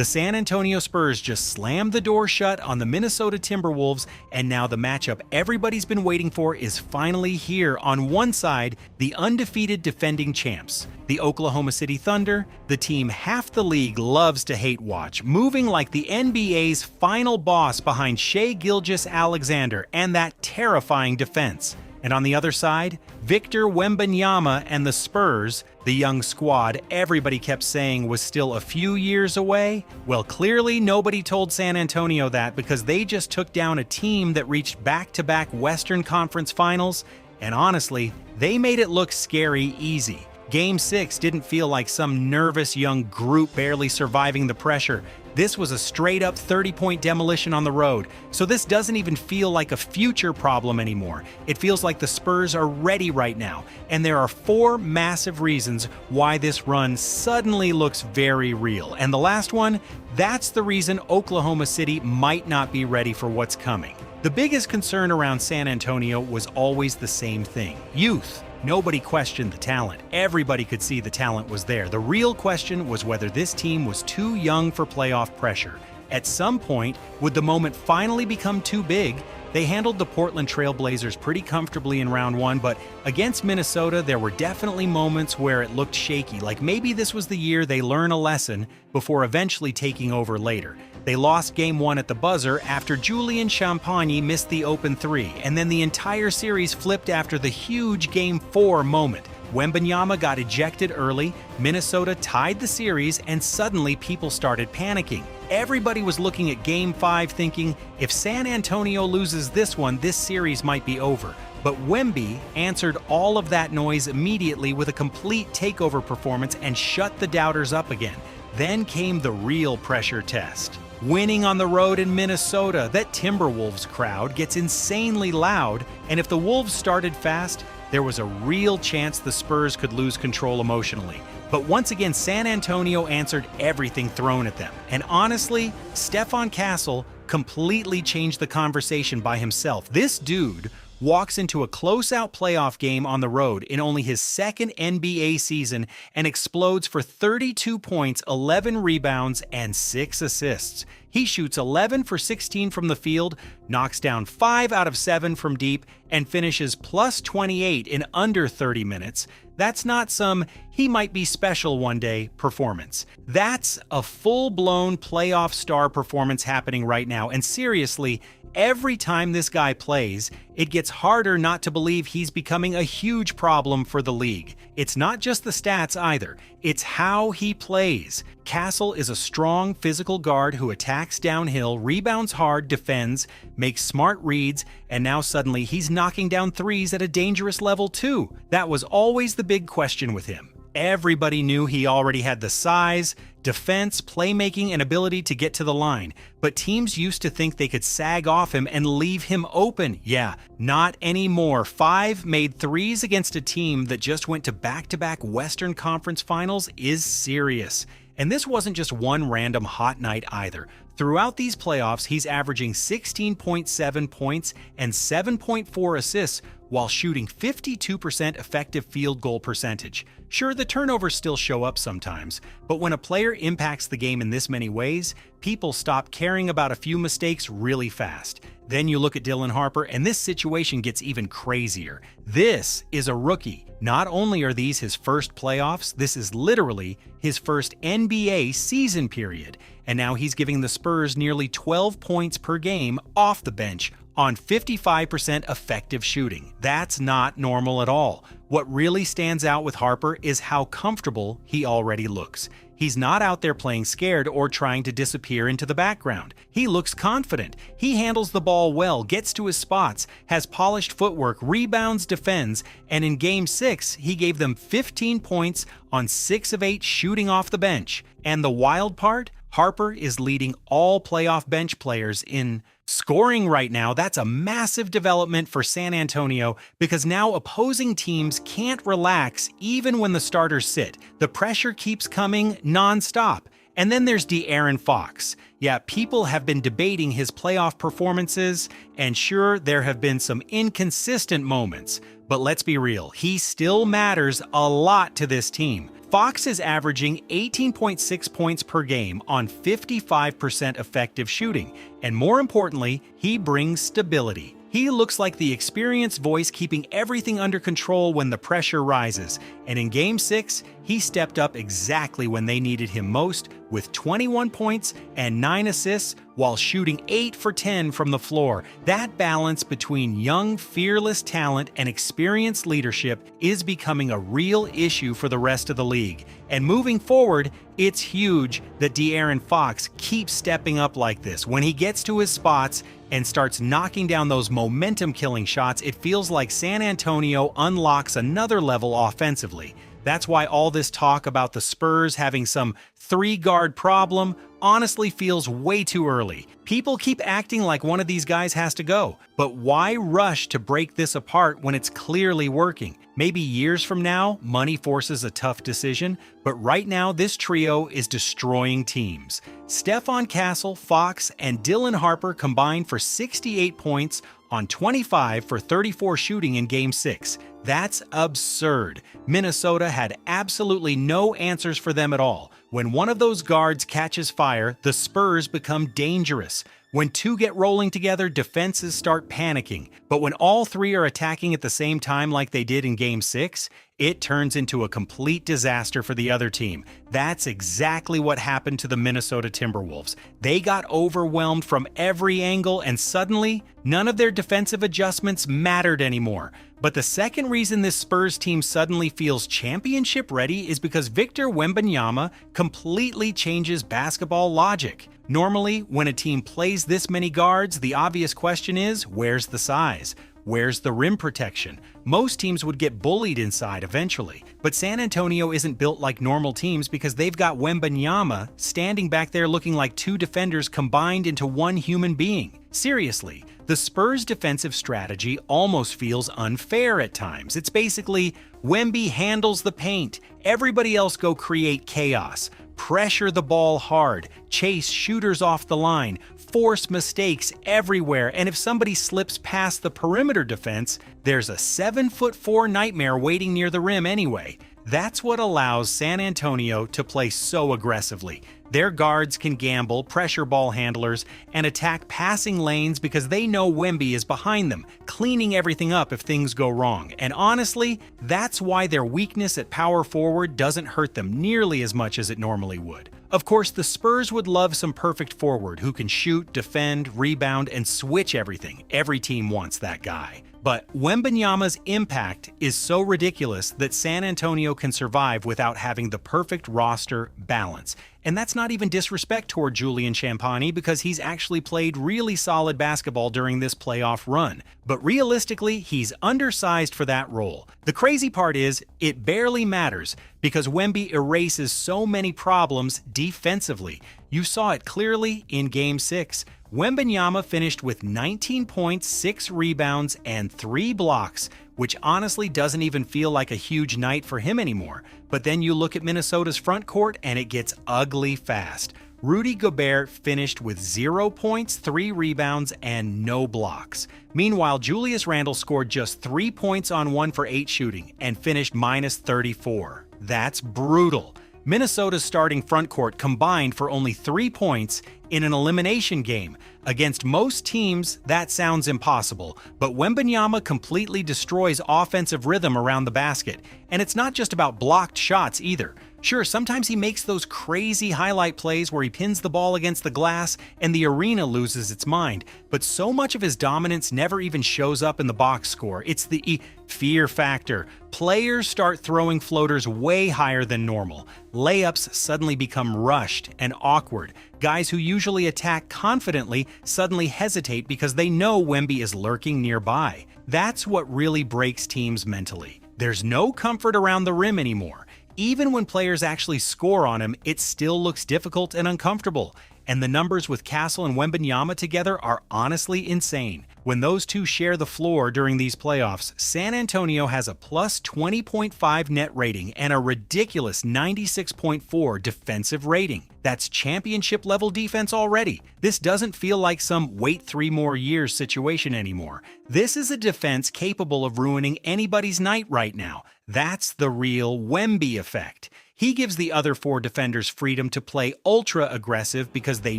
The San Antonio Spurs just slammed the door shut on the Minnesota Timberwolves, and now the matchup everybody's been waiting for is finally here. On one side, the undefeated defending champs, the Oklahoma City Thunder, the team half the league loves to hate watch, moving like the NBA's final boss behind Shai Gilgeous-Alexander and that terrifying defense. And on the other side, Victor Wembanyama and the Spurs, the young squad everybody kept saying was still a few years away. Well, clearly nobody told San Antonio that, because they just took down a team that reached back-to-back Western Conference Finals, and honestly, they made it look scary easy. Game 6 didn't feel like some nervous young group barely surviving the pressure. This was a straight-up 30-point demolition on the road, so this doesn't even feel like a future problem anymore. It feels like the Spurs are ready right now, and there are 4 massive reasons why this run suddenly looks very real. And the last one, that's the reason Oklahoma City might not be ready for what's coming. The biggest concern around San Antonio was always the same thing: youth. Nobody questioned the talent. Everybody could see the talent was there. The real question was whether this team was too young for playoff pressure. At some point, would the moment finally become too big? They handled the Portland Trail Blazers pretty comfortably in round 1, but against Minnesota, there were definitely moments where it looked shaky, like maybe this was the year they learn a lesson before eventually taking over later. They lost Game 1 at the buzzer after Julian Champagny missed the open 3, and then the entire series flipped after the huge Game 4 moment. Wembanyama got ejected early, Minnesota tied the series, and suddenly people started panicking. Everybody was looking at Game 5 thinking, if San Antonio loses this one, this series might be over. But Wemby answered all of that noise immediately with a complete takeover performance and shut the doubters up again. Then came the real pressure test. Winning on the road in Minnesota, that Timberwolves crowd gets insanely loud, and if the Wolves started fast, there was a real chance the Spurs could lose control emotionally. But once again, San Antonio answered everything thrown at them. And honestly, Stephon Castle completely changed the conversation by himself. This dude walks into a close-out playoff game on the road in only his second NBA season and explodes for 32 points, 11 rebounds, and 6 assists. He shoots 11 for 16 from the field, knocks down 5 out of 7 from deep, and finishes plus 28 in under 30 minutes. That's not some "he might be special one day" performance. That's a full-blown playoff star performance happening right now, and seriously, every time this guy plays, it gets harder not to believe he's becoming a huge problem for the league. It's not just the stats either, it's how he plays. Castle is a strong physical guard who attacks downhill, rebounds hard, defends, makes smart reads, and now suddenly he's knocking down threes at a dangerous level too. That was always the big question with him. Everybody knew he already had the size, defense, playmaking, and ability to get to the line, but teams used to think they could sag off him and leave him open. Yeah, not anymore. 5 made threes against a team that just went to back-to-back Western Conference Finals is serious. And this wasn't just one random hot night either. Throughout these playoffs, he's averaging 16.7 points and 7.4 assists while shooting 52% effective field goal percentage. Sure, the turnovers still show up sometimes, but when a player impacts the game in this many ways, people stop caring about a few mistakes really fast. Then you look at Dylan Harper, and this situation gets even crazier. This is a rookie. Not only are these his first playoffs, this is literally his first NBA season period. And now he's giving the Spurs nearly 12 points per game off the bench on 55% effective shooting. That's not normal at all. What really stands out with Harper is how comfortable he already looks. He's not out there playing scared or trying to disappear into the background. He looks confident. He handles the ball well, gets to his spots, has polished footwork, rebounds, defends, and in Game 6, he gave them 15 points on 6 of 8 shooting off the bench. And the wild part? Harper is leading all playoff bench players in scoring right now. That's a massive development for San Antonio because now opposing teams can't relax even when the starters sit. The pressure keeps coming nonstop. And then there's De'Aaron Fox. Yeah, people have been debating his playoff performances, and sure, there have been some inconsistent moments, But let's be real, he still matters a lot to this team. Fox is averaging 18.6 points per game on 55% effective shooting, and more importantly, he brings stability. He looks like the experienced voice keeping everything under control when the pressure rises, and in Game 6, he stepped up exactly when they needed him most, with 21 points and 9 assists while shooting 8 for 10 from the floor. That balance between young, fearless talent and experienced leadership is becoming a real issue for the rest of the league. And moving forward, it's huge that De'Aaron Fox keeps stepping up like this. When he gets to his spots and starts knocking down those momentum-killing shots, it feels like San Antonio unlocks another level offensively. That's why all this talk about the Spurs having some three-guard problem honestly feels way too early. People keep acting like one of these guys has to go, but why rush to break this apart when it's clearly working? Maybe years from now, money forces a tough decision, but right now this trio is destroying teams. Stephon Castle, Fox, and Dylan Harper combined for 68 points on 25 for 34 shooting in Game 6. That's absurd. Minnesota had absolutely no answers for them at all. When one of those guards catches fire, the Spurs become dangerous. When two get rolling together, defenses start panicking. But when all three are attacking at the same time like they did in Game 6, it turns into a complete disaster for the other team. That's exactly what happened to the Minnesota Timberwolves. They got overwhelmed from every angle, and suddenly, none of their defensive adjustments mattered anymore. But the second reason this Spurs team suddenly feels championship ready is because Victor Wembanyama completely changes basketball logic. Normally, when a team plays this many guards, the obvious question is, where's the size? Where's the rim protection? Most teams would get bullied inside eventually, but San Antonio isn't built like normal teams because they've got Wembanyama standing back there looking like two defenders combined into one human being. Seriously, the Spurs' defensive strategy almost feels unfair at times. It's basically, Wemby handles the paint, everybody else go create chaos. Pressure the ball hard, chase shooters off the line, force mistakes everywhere, and if somebody slips past the perimeter defense, there's a 7'4" nightmare waiting near the rim anyway. That's what allows San Antonio to play so aggressively. Their guards can gamble, pressure ball handlers, and attack passing lanes because they know Wemby is behind them, cleaning everything up if things go wrong. And honestly, that's why their weakness at power forward doesn't hurt them nearly as much as it normally would. Of course, the Spurs would love some perfect forward who can shoot, defend, rebound, and switch everything. Every team wants that guy. But Wembanyama's impact is so ridiculous that San Antonio can survive without having the perfect roster balance. And that's not even disrespect toward Julian Champagnie because he's actually played really solid basketball during this playoff run. But realistically, he's undersized for that role. The crazy part is, it barely matters because Wemby erases so many problems defensively. You saw it clearly in Game 6. Wembanyama finished with 19 points, 6 rebounds, and 3 blocks, which honestly doesn't even feel like a huge night for him anymore. But then you look at Minnesota's front court and it gets ugly fast. Rudy Gobert finished with 0 points, 3 rebounds, and no blocks. Meanwhile, Julius Randle scored just 3 points on 1 for 8 shooting and finished minus 34. That's brutal. Minnesota's starting front court combined for only 3 points in an elimination game. Against most teams, that sounds impossible, but Wembanyama completely destroys offensive rhythm around the basket. And it's not just about blocked shots either. Sure, sometimes he makes those crazy highlight plays where he pins the ball against the glass and the arena loses its mind, but so much of his dominance never even shows up in the box score. It's the fear factor. Players start throwing floaters way higher than normal. Layups suddenly become rushed and awkward. Guys who usually attack confidently suddenly hesitate because they know Wemby is lurking nearby. That's what really breaks teams mentally. There's no comfort around the rim anymore. Even when players actually score on him, it still looks difficult and uncomfortable. and the numbers with Castle and Wembanyama together are honestly insane. When those two share the floor during these playoffs, San Antonio has a plus 20.5 net rating and a ridiculous 96.4 defensive rating. That's championship-level defense already. This doesn't feel like some wait 3 more years situation anymore. This is a defense capable of ruining anybody's night right now. That's the real Wemby effect. He gives the other 4 defenders freedom to play ultra-aggressive because they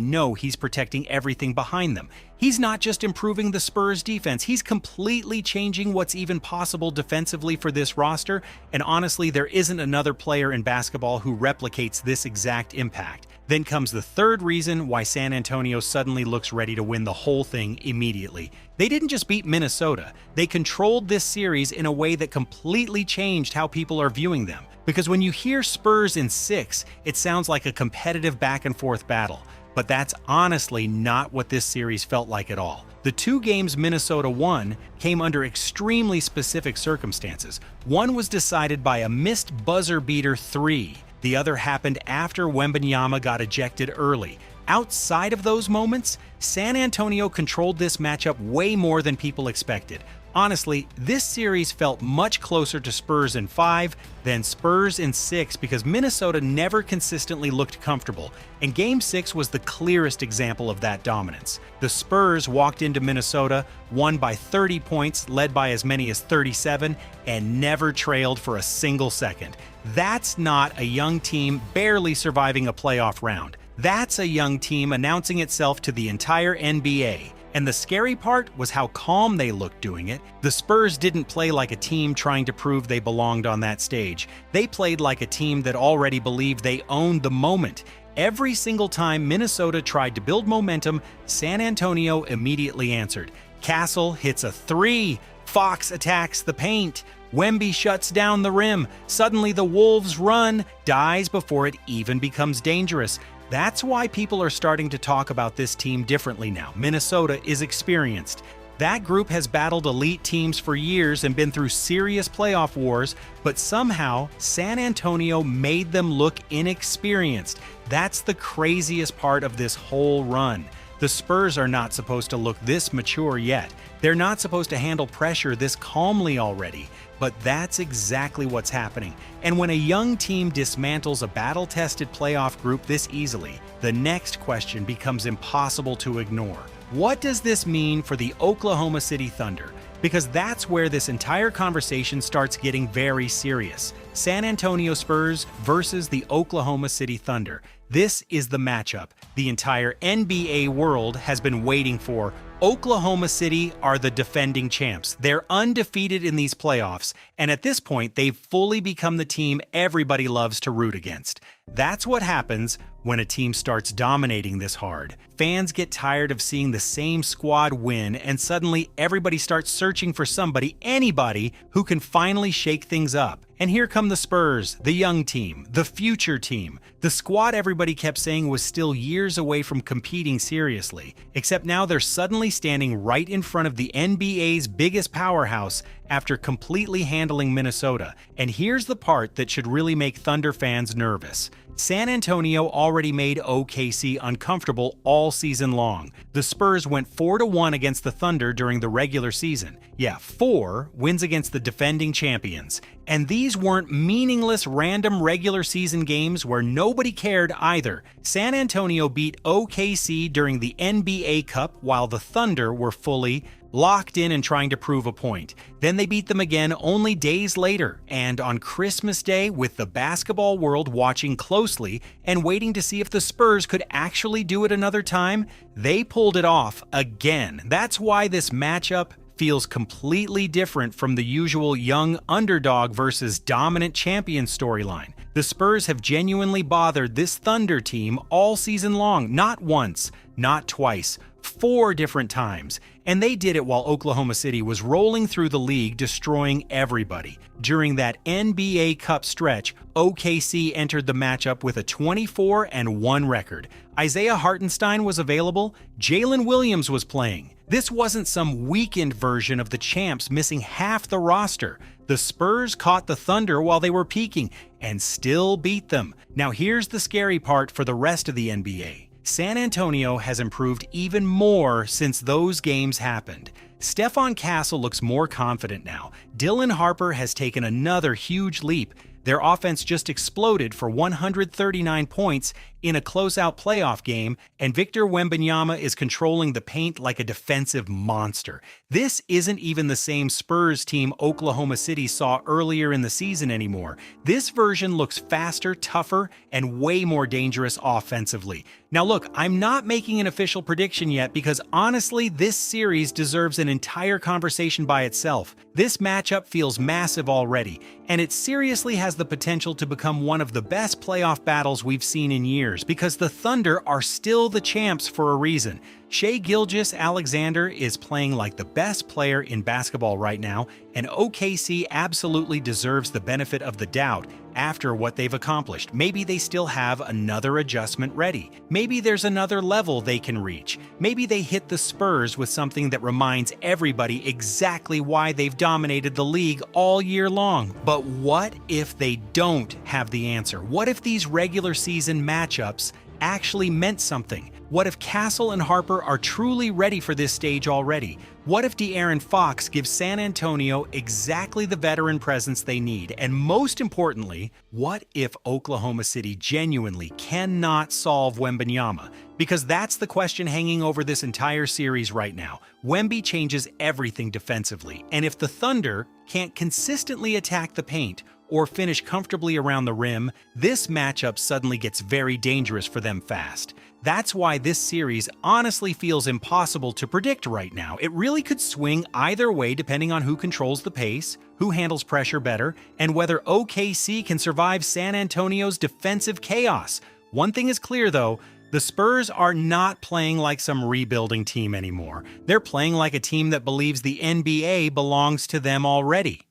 know he's protecting everything behind them. He's not just improving the Spurs' defense, he's completely changing what's even possible defensively for this roster, and honestly, there isn't another player in basketball who replicates this exact impact. Then comes the third reason why San Antonio suddenly looks ready to win the whole thing immediately. They didn't just beat Minnesota, they controlled this series in a way that completely changed how people are viewing them. Because when you hear Spurs in 6, it sounds like a competitive back-and-forth battle. But that's honestly not what this series felt like at all. The 2 games Minnesota won came under extremely specific circumstances. One was decided by a missed buzzer-beater 3. The other happened after Wembanyama got ejected early. Outside of those moments, San Antonio controlled this matchup way more than people expected. Honestly, this series felt much closer to Spurs in 5 than Spurs in 6 because Minnesota never consistently looked comfortable, and Game 6 was the clearest example of that dominance. The Spurs walked into Minnesota, won by 30 points, led by as many as 37, and never trailed for a single second. That's not a young team barely surviving a playoff round. That's a young team announcing itself to the entire NBA. And the scary part was how calm they looked doing it. The Spurs didn't play like a team trying to prove they belonged on that stage. They played like a team that already believed they owned the moment. Every single time Minnesota tried to build momentum, San Antonio immediately answered. Castle hits a 3. Fox attacks the paint. Wemby shuts down the rim. Suddenly the Wolves' run dies before it even becomes dangerous. That's why people are starting to talk about this team differently now. Minnesota is experienced. That group has battled elite teams for years and been through serious playoff wars, but somehow San Antonio made them look inexperienced. That's the craziest part of this whole run. The Spurs are not supposed to look this mature yet. They're not supposed to handle pressure this calmly already. But that's exactly what's happening. And when a young team dismantles a battle-tested playoff group this easily, the next question becomes impossible to ignore. What does this mean for the Oklahoma City Thunder? Because that's where this entire conversation starts getting very serious. San Antonio Spurs versus the Oklahoma City Thunder. This is the matchup the entire NBA world has been waiting for. Oklahoma City are the defending champs. They're undefeated in these playoffs, and at this point, they've fully become the team everybody loves to root against. That's what happens when a team starts dominating this hard. Fans get tired of seeing the same squad win, and suddenly everybody starts searching for somebody, anybody, who can finally shake things up. And here come the Spurs, the young team, the future team. The squad everybody kept saying was still years away from competing seriously, except now they're suddenly standing right in front of the NBA's biggest powerhouse after completely handling Minnesota. And here's the part that should really make Thunder fans nervous. San Antonio already made OKC uncomfortable all season long. The Spurs went 4-1 against the Thunder during the regular season. Yeah, 4 wins against the defending champions. And these weren't meaningless random regular season games where nobody cared either. San Antonio beat OKC during the NBA Cup while the Thunder were fully locked in and trying to prove a point. Then they beat them again only days later, and on Christmas Day, with the basketball world watching closely and waiting to see if the Spurs could actually do it another time, they pulled it off again. That's why this matchup feels completely different from the usual young underdog versus dominant champion storyline. The Spurs have genuinely bothered this Thunder team all season long, not once, not twice, 4 different times. And they did it while Oklahoma City was rolling through the league, destroying everybody. During that NBA Cup stretch, OKC entered the matchup with a 24-1 record. Isaiah Hartenstein was available, Jalen Williams was playing. This wasn't some weakened version of the champs missing half the roster. The Spurs caught the Thunder while they were peaking and still beat them. Now here's the scary part for the rest of the NBA. San Antonio has improved even more since those games happened. Stephon Castle looks more confident now. Dylan Harper has taken another huge leap. Their offense just exploded for 139 points in a closeout playoff game, and Victor Wembanyama is controlling the paint like a defensive monster. This isn't even the same Spurs team Oklahoma City saw earlier in the season anymore. This version looks faster, tougher, and way more dangerous offensively. Now look, I'm not making an official prediction yet because honestly, this series deserves an entire conversation by itself. This matchup feels massive already, and it seriously has the potential to become one of the best playoff battles we've seen in years because the Thunder are still the champs for a reason. Shai Gilgeous-Alexander is playing like the best player in basketball right now, and OKC absolutely deserves the benefit of the doubt after what they've accomplished. Maybe they still have another adjustment ready. Maybe there's another level they can reach. Maybe they hit the Spurs with something that reminds everybody exactly why they've dominated the league all year long. But what if they don't have the answer? What if these regular season matchups actually meant something? What if Castle and Harper are truly ready for this stage already? What if De'Aaron Fox gives San Antonio exactly the veteran presence they need? And most importantly, what if Oklahoma City genuinely cannot solve Wembanyama? Because that's the question hanging over this entire series right now. Wemby changes everything defensively, and if the Thunder can't consistently attack the paint or finish comfortably around the rim, this matchup suddenly gets very dangerous for them fast. That's why this series honestly feels impossible to predict right now. It really could swing either way depending on who controls the pace, who handles pressure better, and whether OKC can survive San Antonio's defensive chaos. One thing is clear though, the Spurs are not playing like some rebuilding team anymore. They're playing like a team that believes the NBA belongs to them already.